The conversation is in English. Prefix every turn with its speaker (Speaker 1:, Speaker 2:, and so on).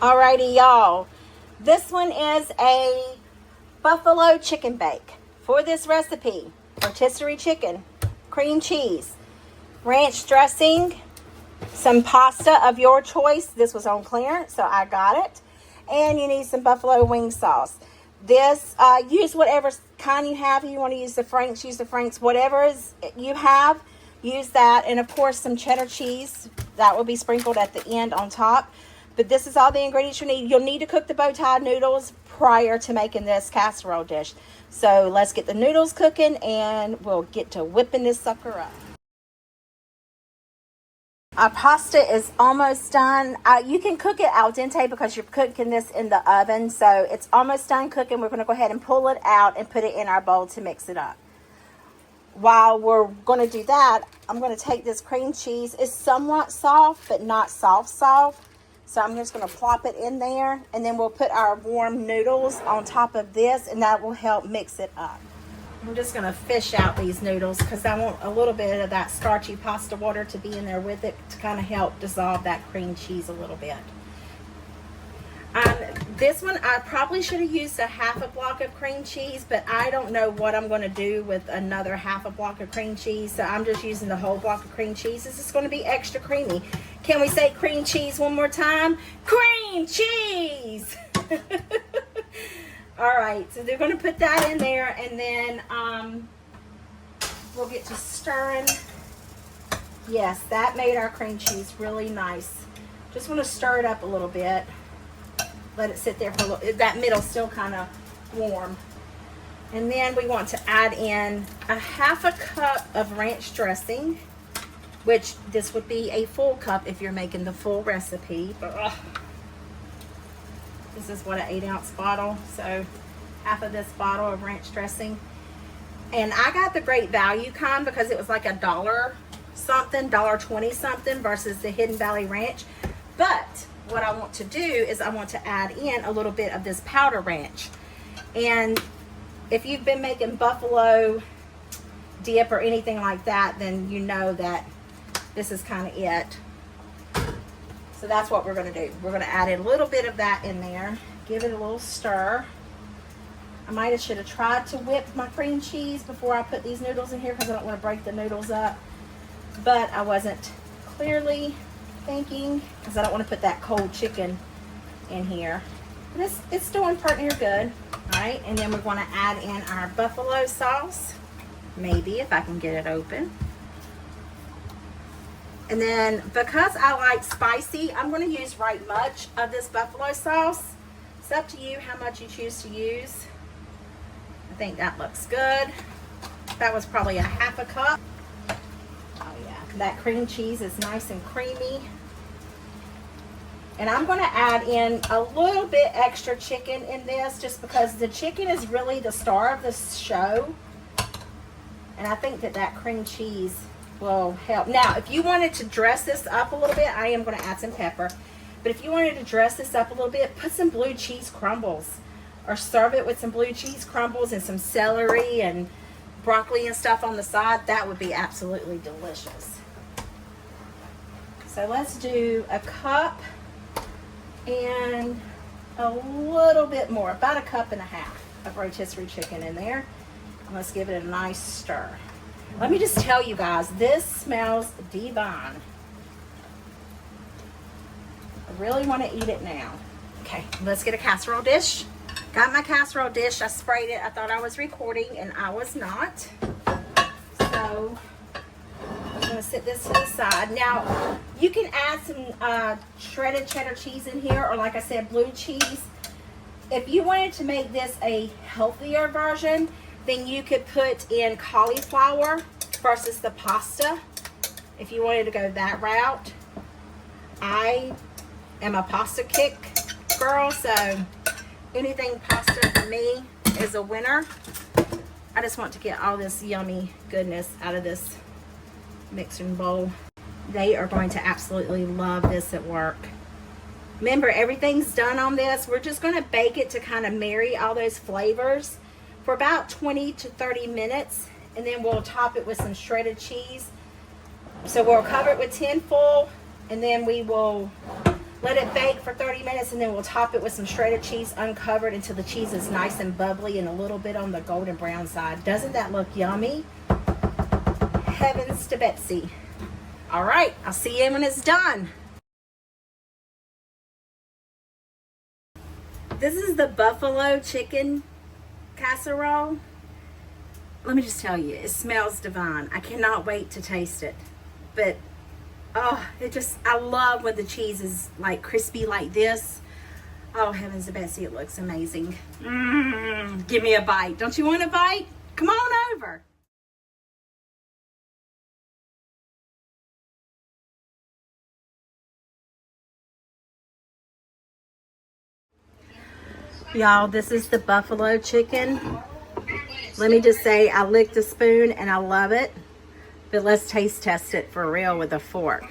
Speaker 1: Alrighty, y'all. This one is a buffalo chicken bake. For this recipe, rotisserie chicken, cream cheese, ranch dressing, some pasta of your choice. This was on clearance, so I got it. And you need some buffalo wing sauce. This, use whatever kind you have. If you want to use the Franks, use the Franks. Whatever is you have, use that. And of course, some cheddar cheese. That will be sprinkled at the end on top. But this is all the ingredients you need. You'll need to cook the bow tie noodles prior to making this casserole dish. So let's get the noodles cooking and we'll get to whipping this sucker up. Our pasta is almost done. You can cook it al dente because you're cooking this in the oven. So it's almost done cooking. We're going to go ahead and pull it out and put it in our bowl to mix it up. While we're going to do that, I'm going to take this cream cheese. It's somewhat soft, but not soft. So I'm just going to plop it in there, and then we'll put our warm noodles on top of this, and that will help mix it up. I'm just going to fish out these noodles because I want a little bit of that starchy pasta water to be in there with it to kind of help dissolve that cream cheese a little bit. This one, I probably should have used a half a block of cream cheese, but I don't know what I'm going to do with another half a block of cream cheese, so I'm just using the whole block of cream cheese. This is going to be extra creamy. Can we say cream cheese one more time? Cream cheese! All right, so they're going to put that in there, and then we'll get to stirring. Yes, that made our cream cheese really nice. Just want to stir it up a little bit. Let it sit there for a little. That middle's still kind of warm. And then we want to add in a half a cup of ranch dressing, which this would be a full cup if you're making the full recipe. This is what, an 8-ounce bottle, so half of this bottle of ranch dressing. And I got the Great Value kind because it was like $1 something, $1.20 something versus the Hidden Valley Ranch. But what I want to do is I want to add in a little bit of this powder ranch. And if you've been making buffalo dip or anything like that, then you know that this is kind of it. So that's what we're going to do. We're going to add a little bit of that in there, give it a little stir. I should have tried to whip my cream cheese before I put these noodles in here because I don't want to break the noodles up, but I wasn't clearly thinking because I don't want to put that cold chicken in here. But it's doing pretty good. All right, and then we're going to add in our buffalo sauce, maybe if I can get it open. And then because I like spicy, I'm going to use right much of this buffalo sauce. It's up to you how much you choose to use. I think that looks good. That was probably a half a cup. Oh yeah, that cream cheese is nice and creamy. And I'm going to add in a little bit extra chicken in this just because the chicken is really the star of this show. And I think that cream cheese will help. Now, if you wanted to dress this up a little bit, I am going to add some pepper. But if you wanted to dress this up a little bit, put some blue cheese crumbles. Or serve it with some blue cheese crumbles and some celery and broccoli and stuff on the side. That would be absolutely delicious. So let's do a cup and a little bit more, about a cup and a half of rotisserie chicken in there. And let's give it a nice stir. Let me just tell you guys, this smells divine. I really want to eat it now. Okay, let's get a casserole dish. Got my casserole dish. I sprayed it. I thought I was recording and I was not. So I'm going to set this to the side. Now, you can add some shredded cheddar cheese in here, or like I said, blue cheese. If you wanted to make this a healthier version, then you could put in cauliflower versus the pasta. If you wanted to go that route. I am a pasta kick girl, so anything pasta for me is a winner. I just want to get all this yummy goodness out of this mixing bowl. They are going to absolutely love this at work. Remember, everything's done on this. We're just going to bake it to kind of marry all those flavors for about 20 to 30 minutes, and then we'll top it with some shredded cheese. So we'll cover it with tin foil, and then we will Let it bake for 30 minutes and then we'll top it with some shredded cheese uncovered until the cheese is nice and bubbly and a little bit on the golden brown side. Doesn't that look yummy? Heavens to Betsy. All right, I'll see you when it's done. This is the buffalo chicken casserole. Let me just tell you, it smells divine. I cannot wait to taste it. But oh, I love when the cheese is like crispy like this. Oh, heavens to Betsy, it looks amazing. Give me a bite. Don't you want a bite? Come on over. Y'all, this is the buffalo chicken. Let me just say, I licked a spoon and I love it. But let's taste test it for real with a fork.